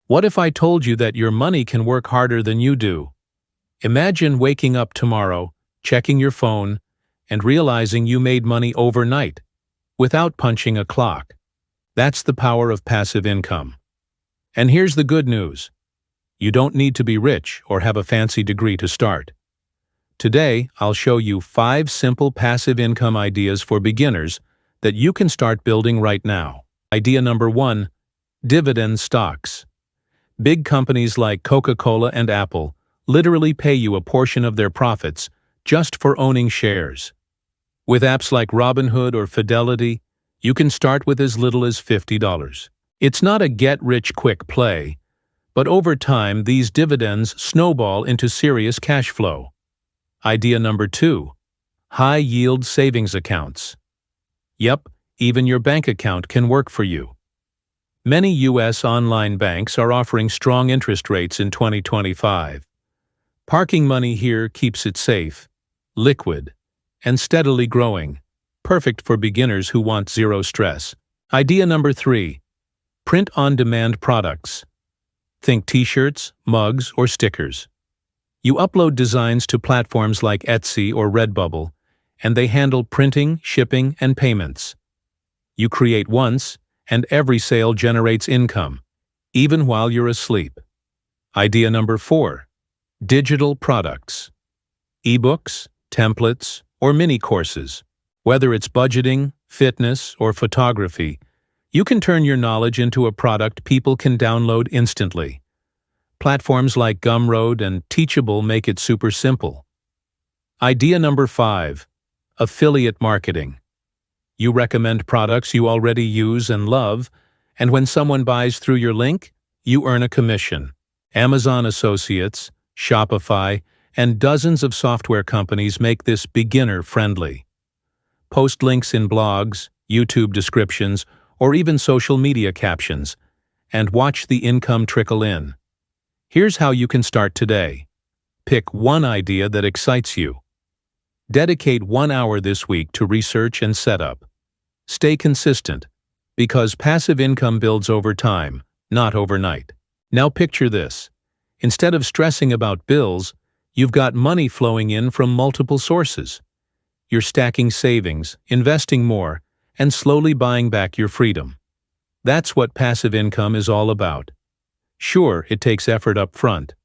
What if I told you that your money can work harder than you do? Imagine waking up tomorrow, checking your phone, and realizing you made money overnight, without punching a clock. That's the power of passive income. And here's the good news. You don't need to be rich or have a fancy degree to start. Today, I'll show you 5 simple passive income ideas for beginners that you can start building right now. Idea number 1. Dividend stocks. Big companies like Coca-Cola and Apple literally pay you a portion of their profits just for owning shares. With apps like Robinhood or Fidelity, you can start with as little as $50. It's not a get-rich-quick play, but over time these dividends snowball into serious cash flow. Idea number 2. High-yield savings accounts. Yep, even your bank account can work for you. Many U.S. online banks are offering strong interest rates in 2025. Parking money here keeps it safe, liquid, and steadily growing, perfect for beginners who want zero stress. Idea number 3. Print-on-demand products. Think t-shirts, mugs, or stickers. You upload designs to platforms like Etsy or Redbubble, and they handle printing, shipping, and payments. You create once, and every sale generates income, even while you're asleep. Idea number 4. Digital products. Ebooks, templates, or mini-courses. Whether it's budgeting, fitness, or photography, you can turn your knowledge into a product people can download instantly. Platforms like Gumroad and Teachable make it super simple. Idea number 5. Affiliate marketing. You recommend products you already use and love, and when someone buys through your link, you earn a commission. Amazon Associates, Shopify, and dozens of software companies make this beginner-friendly. Post links in blogs, YouTube descriptions, or even social media captions, and watch the income trickle in. Here's how you can start today. Pick one idea that excites you. Dedicate 1 hour this week to research and setup. Stay consistent, because passive income builds over time, not overnight. Now picture this. Instead of stressing about bills, you've got money flowing in from multiple sources. You're stacking savings, investing more, and slowly buying back your freedom. That's what passive income is all about. Sure, it takes effort up front.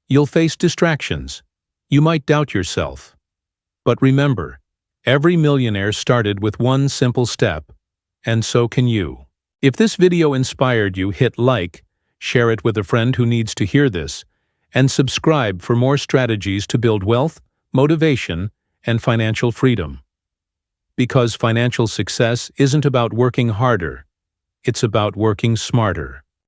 You'll face distractions. You might doubt yourself. But remember, every millionaire started with one simple step, and so can you. If this video inspired you, hit like, share it with a friend who needs to hear this, and subscribe for more strategies to build wealth, motivation, and financial freedom. Because financial success isn't about working harder, it's about working smarter.